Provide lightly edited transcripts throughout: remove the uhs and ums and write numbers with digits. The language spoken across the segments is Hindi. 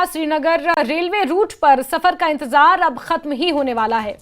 श्रीनगर रेलवे रूट पर सफर का इंतजार अब खत्म ही होने वाला है।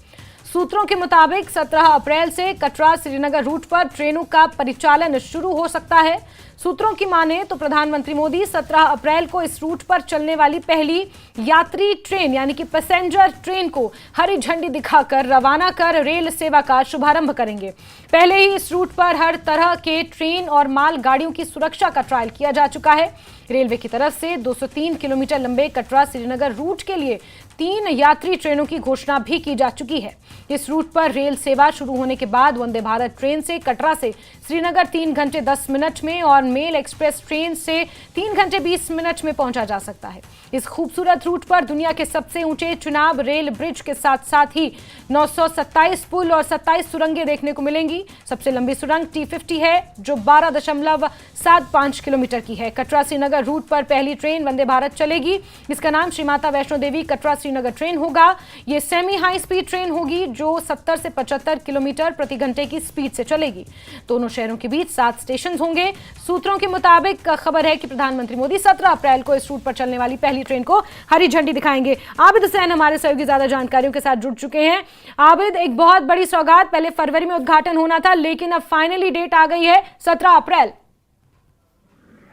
सूत्रों के मुताबिक 17 अप्रैल से कटरा श्रीनगर रूट पर ट्रेनों का परिचालन शुरू हो सकता है। सूत्रों की माने तो प्रधानमंत्री मोदी 17 अप्रैल को इस रूट पर चलने वाली पहली यात्री ट्रेन यानी कि पैसेंजर ट्रेन को हरी झंडी दिखाकर रवाना कर रेल सेवा का शुभारंभ करेंगे। पहले ही इस रूट पर हर तरह के ट्रेन और माल गाड़ियों की सुरक्षा का ट्रायल किया जा चुका है। रेलवे की तरफ से 203 किलोमीटर लंबे कटरा श्रीनगर रूट के लिए 3 यात्री ट्रेनों की घोषणा भी की जा चुकी है। इस रूट पर रेल सेवा शुरू होने के बाद वंदे भारत ट्रेन से कटरा से श्रीनगर 3 घंटे 10 मिनट में और मेल एक्सप्रेस ट्रेन से 3 घंटे 20 मिनट में पहुंचा जा सकता है। इस खूबसूरत रूट पर दुनिया के सबसे ऊंचे चुनाव रेल ब्रिज के साथ साथ ही 927 पुल और 27 सुरंगें देखने को मिलेंगी। सबसे लंबी सुरंग T50 है जो 12.75 किलोमीटर की है। कटरा श्रीनगर रूट पर पहली ट्रेन वंदे भारत चलेगी। इसका नाम श्री माता वैष्णो देवी कटरा श्रीनगर ट्रेन होगा। ये सेमी हाई स्पीड ट्रेन होगी जो 70 से 75 किलोमीटर प्रति घंटे की स्पीड से चलेगी। दोनों शहरों के बीच 7 स्टेशन होंगे। सूत्रों के मुताबिक खबर है कि प्रधानमंत्री मोदी 17 अप्रैल को इस रूट पर चलने वाली पहली ट्रेन को हरी झंडी दिखाएंगे। आबिद हुसैन हमारे सहयोगी ज्यादा जानकारियों के साथ जुड़ चुके हैं। आबिद, एक बहुत बड़ी सौगात, पहले फरवरी में उद्घाटन होना था लेकिन अब फाइनली डेट आ गई है 17 अप्रैल।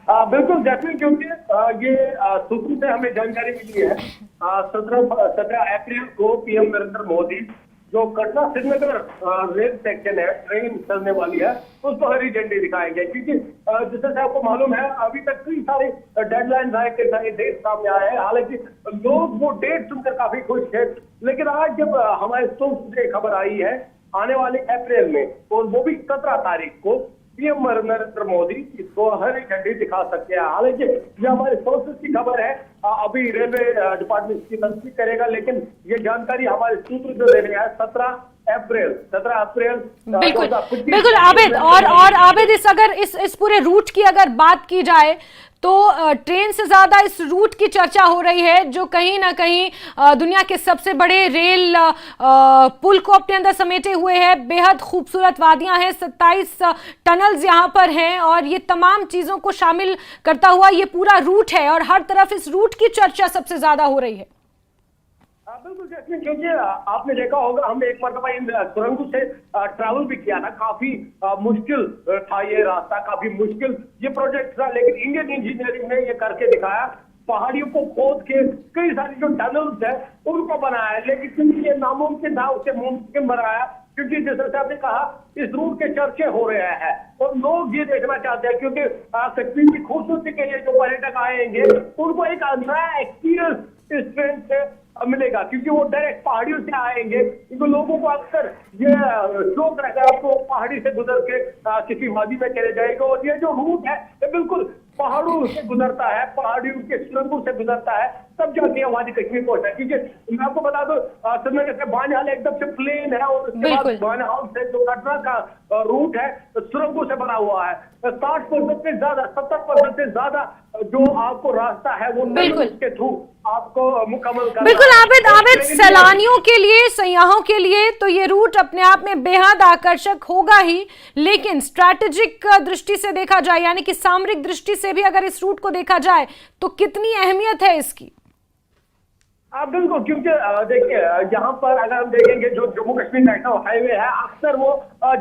बिल्कुल जैस्मिन, क्योंकि ये सूत्रों से हमें जानकारी मिली है 17 अप्रैल को पीएम नरेंद्र मोदी जो कटरा श्रीनगर रेल सेक्शन है ट्रेन चलने वाली है उसको हरी झंडी दिखाएंगे। क्योंकि जैसे आपको मालूम है अभी तक कई सारे डेडलाइन आए, कई सारे डेट सामने आए हैं। हालांकि लोग वो डेट सुनकर काफी खुश थे, लेकिन आज जब हमारे सोर्स से खबर आई है आने वाले अप्रैल में और वो भी 17 तारीख को पीएम नरेंद्र मोदी इसको हरी झंडी दिखा सकते हैं। हालांकि ये हमारे सोर्सेस की खबर है, अभी रेलवे डिपार्टमेंट इसकी तस्दीक करेगा, लेकिन ये जानकारी हमारे सूत्र जो दे रहे हैं 17 अप्रैल बिल्कुल आबिद। और आबिद, इस पूरे रूट की अगर बात की जाए तो ट्रेन से ज्यादा इस रूट की चर्चा हो रही है जो कहीं ना कहीं दुनिया के सबसे बड़े रेल पुल को अपने अंदर समेटे हुए है। बेहद खूबसूरत वादियां हैं, 27 टनल्स यहाँ पर हैं और ये तमाम चीजों को शामिल करता हुआ ये पूरा रूट है और हर तरफ इस रूट की चर्चा सबसे ज्यादा हो रही है। बिल्कुल जैस्मिन, क्योंकि आपने देखा होगा हमने एक मरतबा इन सुरंगों से ट्रैवल भी किया था। काफी मुश्किल था ये रास्ता, काफी मुश्किल ये प्रोजेक्ट था, लेकिन इंडियन इंजीनियरिंग ने ये करके दिखाया। पहाड़ियों को खोद के कई सारी जो टनल्स है उनको बनाया, लेकिन क्योंकि ये नामुमकिन था उसे मुमकिन बनाया। क्योंकि जैसे आपने कहा इस रूट के चर्चे हो रहे हैं और लोग ये देखना चाहते हैं, क्योंकि कश्मीर की खूबसूरती के लिए जो पर्यटक आएंगे उनको एक नया एक्सपीरियंस इस ट्रेन से मिलेगा। क्योंकि वो डायरेक्ट पहाड़ियों से आएंगे, क्योंकि लोगों को अक्सर ये शौक रहता है आपको पहाड़ी से गुजर के किसी वादी में चले जाएगा, और ये जो रूट है ये बिल्कुल पहाड़ों से गुजरता है, पहाड़ियों के सुरंगों से गुजरता है, तब जाके वादी कश्मीर पहुंचता है। क्योंकि मैं आपको बता दूं श्रीनगर से बानिहाल एकदम से प्लेन है और उसके बाद बानिहाल से जो कटरा का रूट है सुरंगों से बना हुआ है। 60% से ज्यादा 70% से ज्यादा जो आपको रास्ता है वो के थ्रू आपको मुकम्मल करना। बिल्कुल आबिद, सैलानियों के लिए, सयाहों के लिए तो ये रूट अपने आप में बेहद आकर्षक होगा ही, लेकिन स्ट्रैटेजिक दृष्टि से देखा जाए यानी कि सामरिक दृष्टि से भी अगर इस रूट को देखा जाए तो कितनी अहमियत है इसकी? बिल्कुल, क्योंकि देखिए यहाँ पर अगर हम देखेंगे जो जम्मू कश्मीर नेशनल हाईवे है अक्सर वो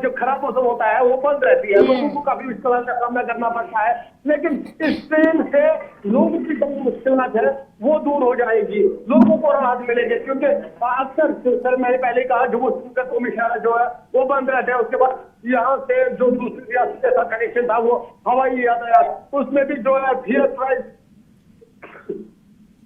जो खराब मौसम होता है वो बंद रहती है, लोगों को काफी मुश्किल का सामना करना पड़ता है। लेकिन इस ट्रेन से लोगों की जो मुश्किलात है वो दूर हो जाएगी, लोगों को राहत मिलेगी। क्योंकि अक्सर सर मैंने पहले कहा जम्मू कश्मीर जो है वो बंद रहता है। उसके बाद यहाँ से जो दूसरी रियासत के साथ कनेक्शन था वो हवाई यातायात, उसमें भी जो है फेयर प्राइस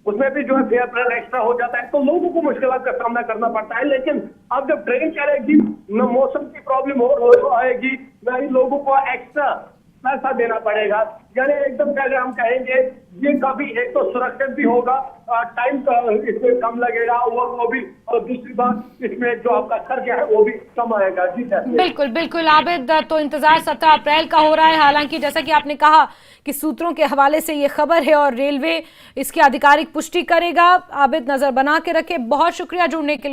एक्स्ट्रा हो जाता है, तो लोगों को मुश्किलात का सामना करना पड़ता है। लेकिन अब जब ट्रेन चलेगी न मौसम की प्रॉब्लम हो आएगी, न ही लोगों को एक्स्ट्रा पैसा देना पड़ेगा। यानी एकदम पहले हम कहेंगे ये काफी एक तो सुरक्षित भी होगा, टाइम इसमें कम लगेगा और वो भी, और दूसरी बात इसमें जो आपका खर्च है वो भी कम आएगा। जी बिल्कुल बिल्कुल आबिद, तो इंतजार 17 अप्रैल का हो रहा है। हालांकि जैसा कि आपने कहा कि सूत्रों के हवाले से ये खबर है और रेलवे इसकी आधिकारिक पुष्टि करेगा। आबिद, नजर बना के रखे। बहुत शुक्रिया जुड़ने के लिए।